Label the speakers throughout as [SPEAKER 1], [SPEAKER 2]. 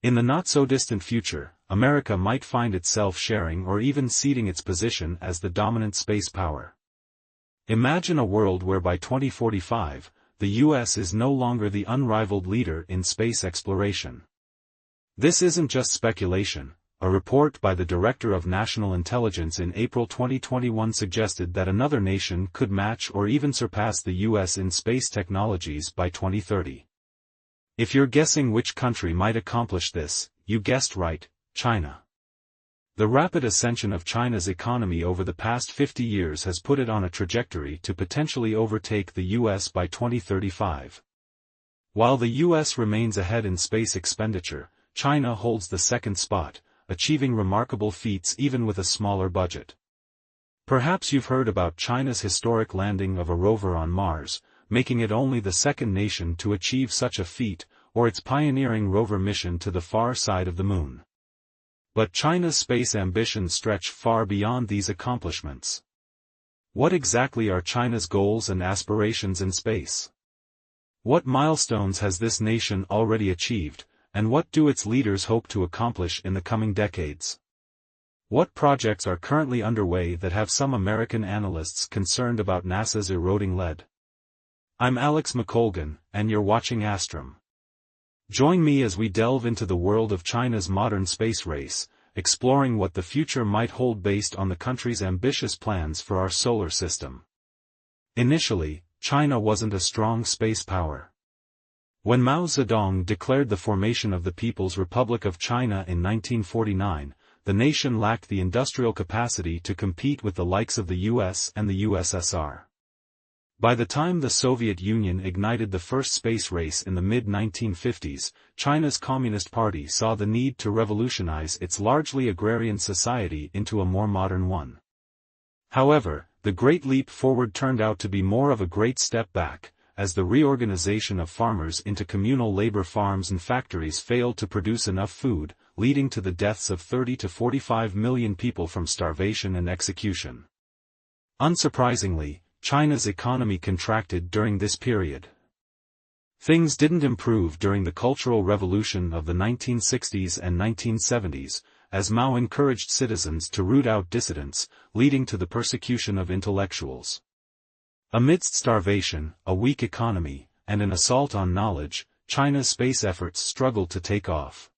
[SPEAKER 1] In the not-so-distant future, America might find itself sharing or even ceding its position as the dominant space power. Imagine a world where by 2045, the US is no longer the unrivaled leader in space exploration. This isn't just speculation. A report by the Director of National Intelligence in April 2021 suggested that another nation could match or even surpass the US in space technologies by 2030. If you're guessing which country might accomplish this, you guessed right, China. The rapid ascension of China's economy over the past 50 years has put it on a trajectory to potentially overtake the US by 2035. While the US remains ahead in space expenditure, China holds the second spot, achieving remarkable feats even with a smaller budget. Perhaps you've heard about China's historic landing of a rover on Mars, making it only the second nation to achieve such a feat, or its pioneering rover mission to the far side of the moon. But China's space ambitions stretch far beyond these accomplishments. What exactly are China's goals and aspirations in space? What milestones has this nation already achieved, and what do its leaders hope to accomplish in the coming decades? What projects are currently underway that have some American analysts concerned about NASA's eroding lead? I'm Alex McColgan, and you're watching Astrum. Join me as we delve into the world of China's modern space race, exploring what the future might hold based on the country's ambitious plans for our solar system. Initially, China wasn't a strong space power. When Mao Zedong declared the formation of the People's Republic of China in 1949, the nation lacked the industrial capacity to compete with the likes of the US and the USSR. By the time the Soviet Union ignited the first space race in the mid-1950s, China's Communist Party saw the need to revolutionize its largely agrarian society into a more modern one. However, the Great Leap Forward turned out to be more of a great step back, as the reorganization of farmers into communal labor farms and factories failed to produce enough food, leading to the deaths of 30 to 45 million people from starvation and execution. Unsurprisingly, China's economy contracted during this period. Things didn't improve during the Cultural Revolution of the 1960s and 1970s, as Mao encouraged citizens to root out dissidents, leading to the persecution of intellectuals. Amidst starvation, a weak economy, and an assault on knowledge, China's space efforts struggled to take off.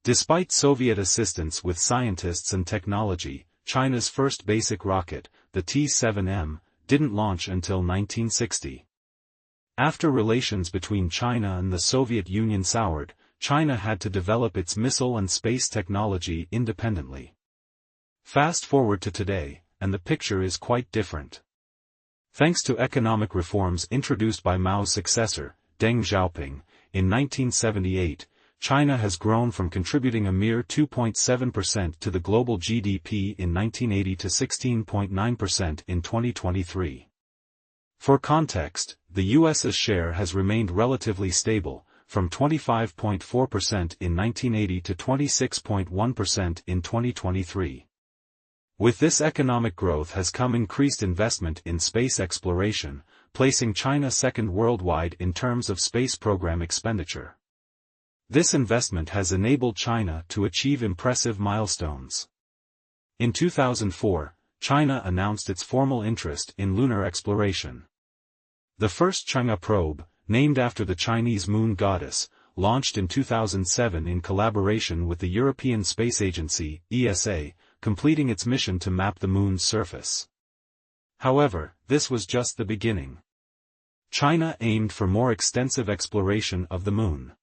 [SPEAKER 1] Despite Soviet assistance with scientists and technology, China's first basic rocket, the T-7M, didn't launch until 1960. After relations between China and the Soviet Union soured, China had to develop its missile and space technology independently. Fast forward to today, and the picture is quite different. Thanks to economic reforms introduced by Mao's successor, Deng Xiaoping, in 1978, China has grown from contributing a mere 2.7% to the global GDP in 1980 to 16.9% in 2023. For context, the US's share has remained relatively stable, from 25.4% in 1980 to 26.1% in 2023. With this economic growth has come increased investment in space exploration, placing China second worldwide in terms of space program expenditure. This investment has enabled China to achieve impressive milestones. In 2004, China announced its formal interest in lunar exploration. The first Chang'e probe, named after the Chinese moon goddess, launched in 2007 in collaboration with the European Space Agency, ESA, completing its mission to map the moon's surface. However, this was just the beginning. China aimed for more extensive exploration of the moon.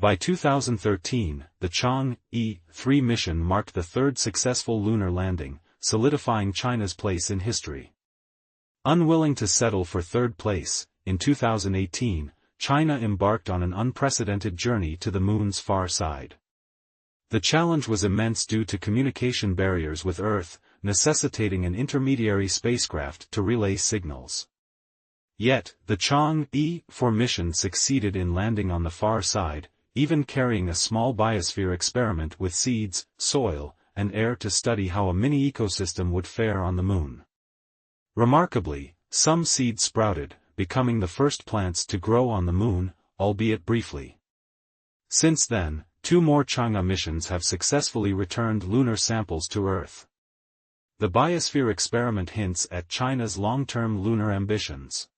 [SPEAKER 1] By 2013, the Chang'e 3 mission marked the third successful lunar landing, solidifying China's place in history. Unwilling to settle for third place, in 2018, China embarked on an unprecedented journey to the moon's far side. The challenge was immense due to communication barriers with Earth, necessitating an intermediary spacecraft to relay signals. Yet, the Chang'e 4 mission succeeded in landing on the far side, even carrying a small biosphere experiment with seeds, soil, and air to study how a mini ecosystem would fare on the moon. Remarkably, some seeds sprouted, becoming the first plants to grow on the moon, albeit briefly. Since then, 2 more Chang'e missions have successfully returned lunar samples to Earth. The Biosphere experiment hints at China's long-term lunar ambitions.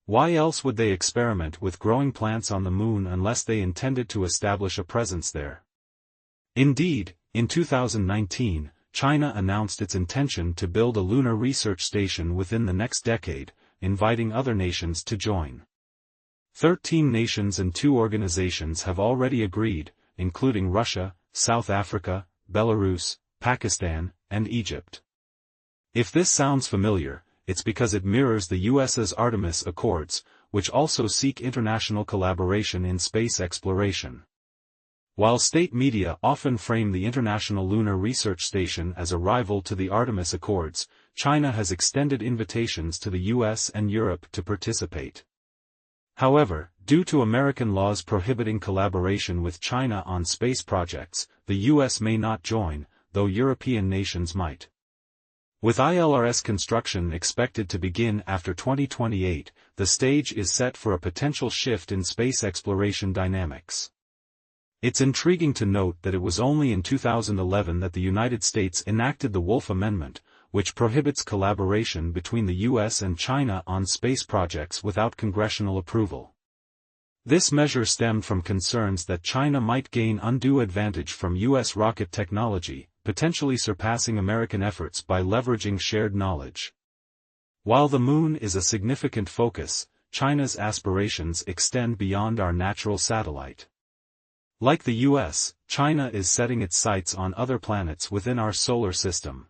[SPEAKER 1] Why else would they experiment with growing plants on the moon unless they intended to establish a presence there? Indeed, in 2019, China announced its intention to build a lunar research station within the next decade, inviting other nations to join. 13 nations and 2 organizations have already agreed, including Russia, South Africa, Belarus, Pakistan, and Egypt. If this sounds familiar, it's because it mirrors the US's Artemis Accords, which also seek international collaboration in space exploration. While state media often frame the International Lunar Research Station as a rival to the Artemis Accords, China has extended invitations to the US and Europe to participate. However, due to American laws prohibiting collaboration with China on space projects, the US may not join, though European nations might. With ILRS construction expected to begin after 2028, the stage is set for a potential shift in space exploration dynamics. It's intriguing to note that it was only in 2011 that the United States enacted the Wolf Amendment, which prohibits collaboration between the US and China on space projects without congressional approval. This measure stemmed from concerns that China might gain undue advantage from US rocket technology, potentially surpassing American efforts by leveraging shared knowledge. While the moon is a significant focus, China's aspirations extend beyond our natural satellite. Like the US, China is setting its sights on other planets within our solar system.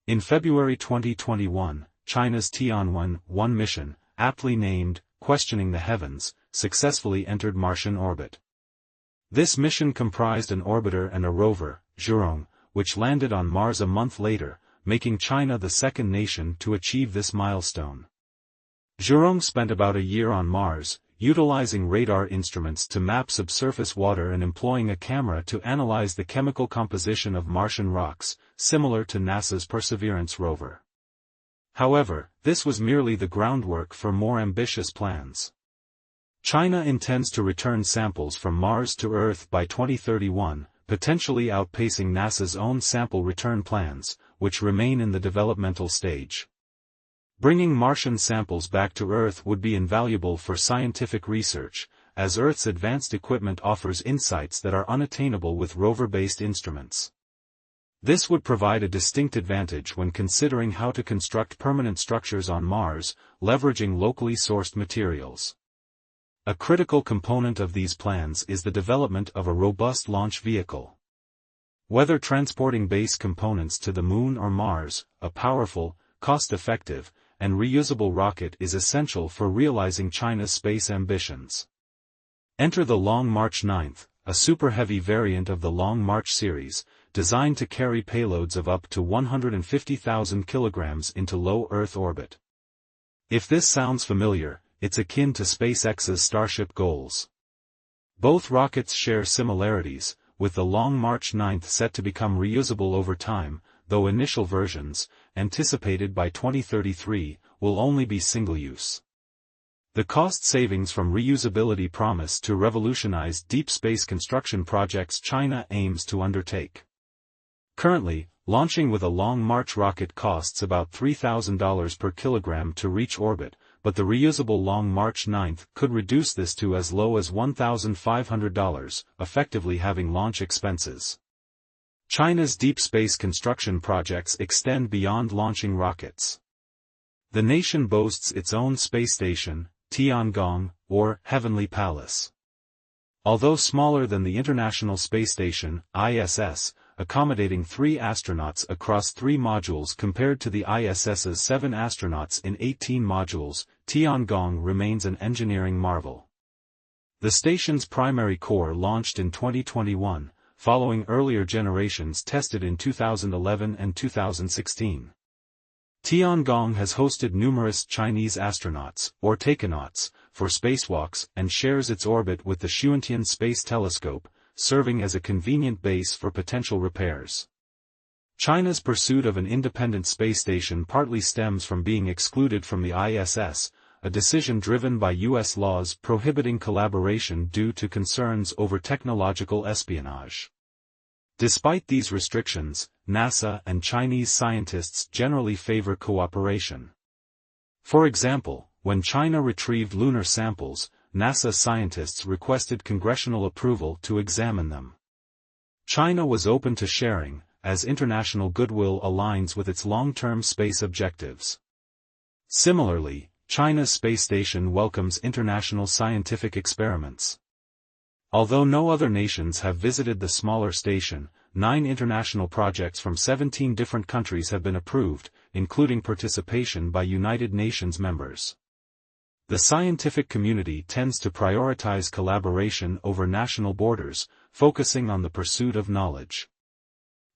[SPEAKER 1] In February 2021, China's Tianwen-1 mission, aptly named, Questioning the Heavens, successfully entered Martian orbit. This mission comprised an orbiter and a rover, Zhurong, which landed on Mars a month later, making China the second nation to achieve this milestone. Zhurong spent about a year on Mars, utilizing radar instruments to map subsurface water and employing a camera to analyze the chemical composition of Martian rocks, similar to NASA's Perseverance rover. However, this was merely the groundwork for more ambitious plans. China intends to return samples from Mars to Earth by 2031, potentially outpacing NASA's own sample return plans, which remain in the developmental stage. Bringing Martian samples back to Earth would be invaluable for scientific research, as Earth's advanced equipment offers insights that are unattainable with rover-based instruments. This would provide a distinct advantage when considering how to construct permanent structures on Mars, leveraging locally sourced materials. A critical component of these plans is the development of a robust launch vehicle. Whether transporting base components to the Moon or Mars, a powerful, cost-effective, and reusable rocket is essential for realizing China's space ambitions. Enter the Long March 9, a super-heavy variant of the Long March series, designed to carry payloads of up to 150,000 kilograms into low Earth orbit. If this sounds familiar, it's akin to SpaceX's Starship goals. Both rockets share similarities, with the Long March 9 set to become reusable over time, though initial versions, anticipated by 2033, will only be single-use. The cost savings from reusability promise to revolutionize deep space construction projects China aims to undertake. Currently, launching with a Long March rocket costs about $3,000 per kilogram to reach orbit, but the reusable Long March 9 could reduce this to as low as $1,500, effectively halving launch expenses. China's deep space construction projects extend beyond launching rockets. The nation boasts its own space station, Tiangong, or Heavenly Palace. Although smaller than the International Space Station, ISS, accommodating 3 astronauts across 3 modules compared to the ISS's 7 astronauts in 18 modules, Tiangong remains an engineering marvel. The station's primary core launched in 2021, following earlier generations tested in 2011 and 2016. Tiangong has hosted numerous Chinese astronauts, or takenauts, for spacewalks and shares its orbit with the Xuantian Space Telescope, serving as a convenient base for potential repairs. China's pursuit of an independent space station partly stems from being excluded from the ISS, a decision driven by U.S. laws prohibiting collaboration due to concerns over technological espionage. Despite these restrictions, NASA and Chinese scientists generally favor cooperation. For example, when China retrieved lunar samples, NASA scientists requested congressional approval to examine them. China was open to sharing, as international goodwill aligns with its long-term space objectives. Similarly, China's space station welcomes international scientific experiments. Although no other nations have visited the smaller station, 9 international projects from 17 different countries have been approved, including participation by United Nations members. The scientific community tends to prioritize collaboration over national borders, focusing on the pursuit of knowledge.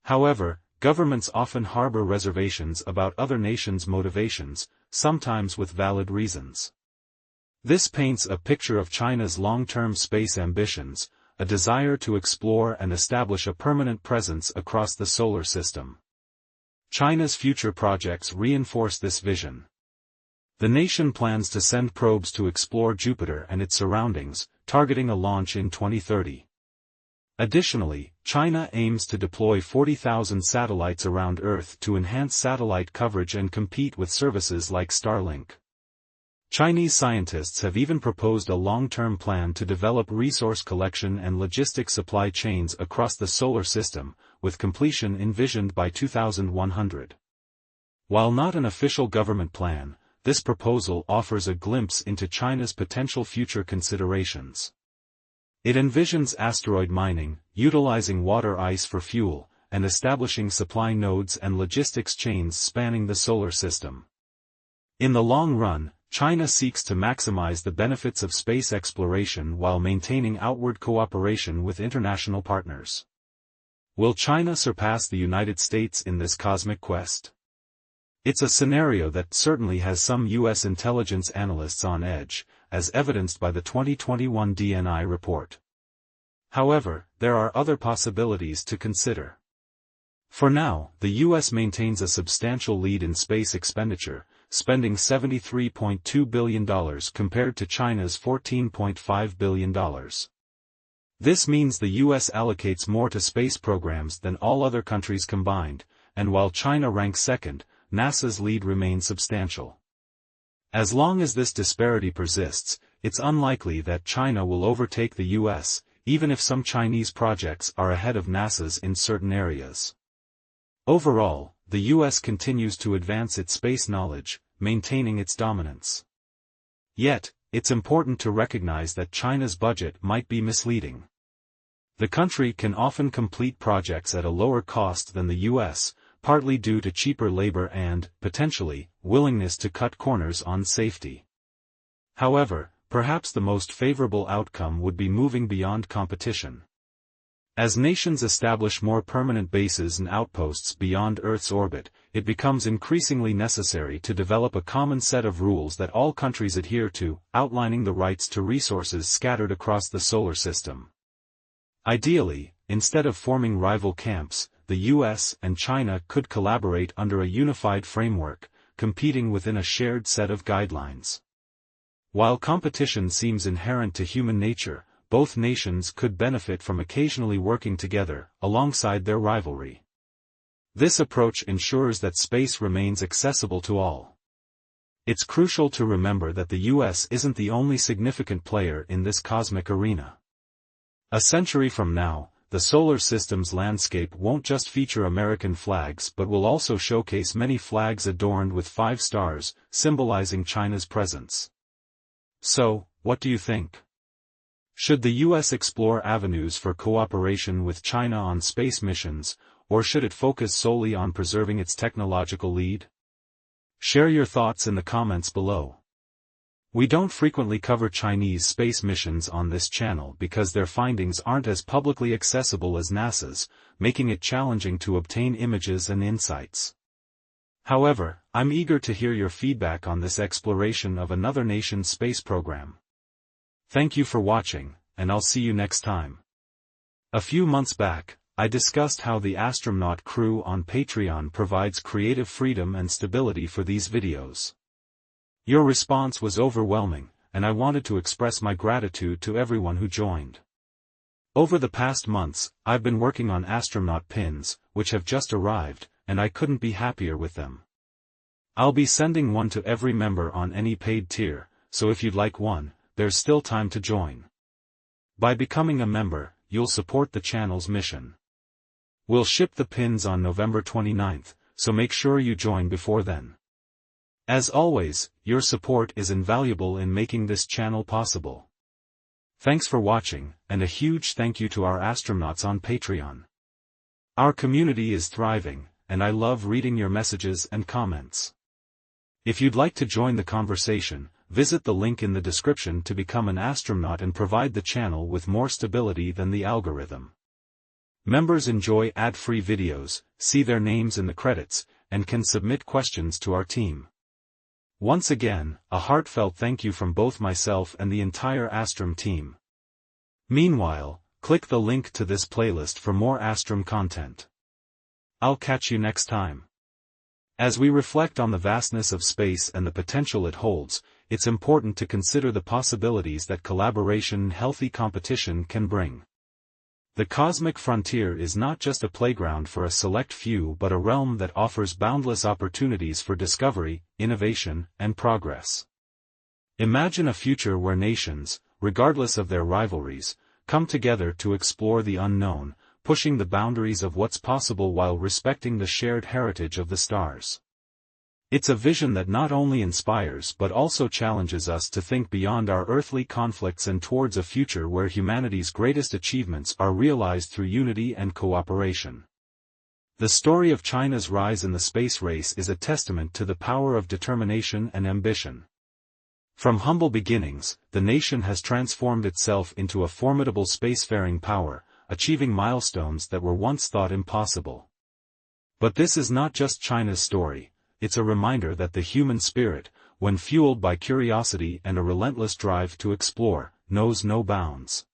[SPEAKER 1] However, governments often harbor reservations about other nations' motivations, sometimes with valid reasons. This paints a picture of China's long-term space ambitions, a desire to explore and establish a permanent presence across the solar system. China's future projects reinforce this vision. The nation plans to send probes to explore Jupiter and its surroundings, targeting a launch in 2030. Additionally, China aims to deploy 40,000 satellites around Earth to enhance satellite coverage and compete with services like Starlink. Chinese scientists have even proposed a long-term plan to develop resource collection and logistic supply chains across the solar system, with completion envisioned by 2100. While not an official government plan, this proposal offers a glimpse into China's potential future considerations. It envisions asteroid mining, utilizing water ice for fuel, and establishing supply nodes and logistics chains spanning the solar system. In the long run, China seeks to maximize the benefits of space exploration while maintaining outward cooperation with international partners. Will China surpass the United States in this cosmic quest? It's a scenario that certainly has some U.S. intelligence analysts on edge, as evidenced by the 2021 DNI report. However, there are other possibilities to consider. For now, the U.S. maintains a substantial lead in space expenditure, spending $73.2 billion compared to China's $14.5 billion. This means the U.S. allocates more to space programs than all other countries combined, and while China ranks second, NASA's lead remains substantial. As long as this disparity persists, it's unlikely that China will overtake the U.S., even if some Chinese projects are ahead of NASA's in certain areas. Overall, the U.S. continues to advance its space knowledge, maintaining its dominance. Yet, it's important to recognize that China's budget might be misleading. The country can often complete projects at a lower cost than the U.S., partly due to cheaper labor and, potentially, willingness to cut corners on safety. However, perhaps the most favorable outcome would be moving beyond competition. As nations establish more permanent bases and outposts beyond Earth's orbit, it becomes increasingly necessary to develop a common set of rules that all countries adhere to, outlining the rights to resources scattered across the solar system. Ideally, instead of forming rival camps, the US and China could collaborate under a unified framework, competing within a shared set of guidelines. While competition seems inherent to human nature, both nations could benefit from occasionally working together, alongside their rivalry. This approach ensures that space remains accessible to all. It's crucial to remember that the US isn't the only significant player in this cosmic arena. A century from now, the solar system's landscape won't just feature American flags but will also showcase many flags adorned with 5 stars, symbolizing China's presence. So, what do you think? Should the U.S. explore avenues for cooperation with China on space missions, or should it focus solely on preserving its technological lead? Share your thoughts in the comments below. We don't frequently cover Chinese space missions on this channel because their findings aren't as publicly accessible as NASA's, making it challenging to obtain images and insights. However, I'm eager to hear your feedback on this exploration of another nation's space program. Thank you for watching, and I'll see you next time. A few months back, I discussed how the Astronaut Crew on Patreon provides creative freedom and stability for these videos. Your response was overwhelming, and I wanted to express my gratitude to everyone who joined. Over the past months, I've been working on astronaut pins, which have just arrived, and I couldn't be happier with them. I'll be sending one to every member on any paid tier, so if you'd like one, there's still time to join. By becoming a member, you'll support the channel's mission. We'll ship the pins on November 29th, so make sure you join before then. As always, your support is invaluable in making this channel possible. Thanks for watching, and a huge thank you to our astronauts on Patreon. Our community is thriving, and I love reading your messages and comments. If you'd like to join the conversation, visit the link in the description to become an astronaut and provide the channel with more stability than the algorithm. Members enjoy ad-free videos, see their names in the credits, and can submit questions to our team. Once again, a heartfelt thank you from both myself and the entire Astrum team. Meanwhile, click the link to this playlist for more Astrum content. I'll catch you next time. As we reflect on the vastness of space and the potential it holds, it's important to consider the possibilities that collaboration and healthy competition can bring. The cosmic frontier is not just a playground for a select few but a realm that offers boundless opportunities for discovery, innovation, and progress. Imagine a future where nations, regardless of their rivalries, come together to explore the unknown, pushing the boundaries of what's possible while respecting the shared heritage of the stars. It's a vision that not only inspires but also challenges us to think beyond our earthly conflicts and towards a future where humanity's greatest achievements are realized through unity and cooperation. The story of China's rise in the space race is a testament to the power of determination and ambition. From humble beginnings, the nation has transformed itself into a formidable spacefaring power, achieving milestones that were once thought impossible. But this is not just China's story. It's a reminder that the human spirit, when fueled by curiosity and a relentless drive to explore, knows no bounds.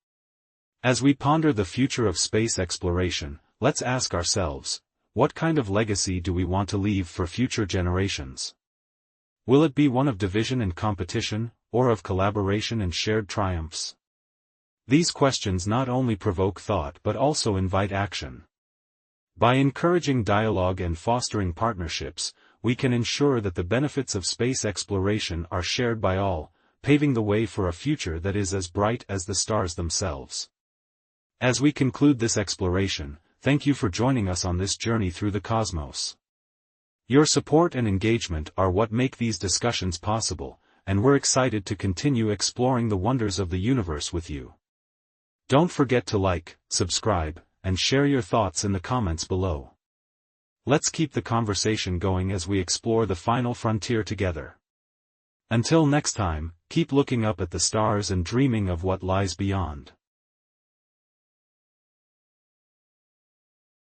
[SPEAKER 1] As we ponder the future of space exploration, let's ask ourselves, what kind of legacy do we want to leave for future generations? Will it be one of division and competition, or of collaboration and shared triumphs? These questions not only provoke thought but also invite action. By encouraging dialogue and fostering partnerships, we can ensure that the benefits of space exploration are shared by all, paving the way for a future that is as bright as the stars themselves. As we conclude this exploration, thank you for joining us on this journey through the cosmos. Your support and engagement are what make these discussions possible, and we're excited to continue exploring the wonders of the universe with you. Don't forget to like, subscribe, and share your thoughts in the comments below. Let's keep the conversation going as we explore the final frontier together. Until next time, keep looking up at the stars and dreaming of what lies beyond.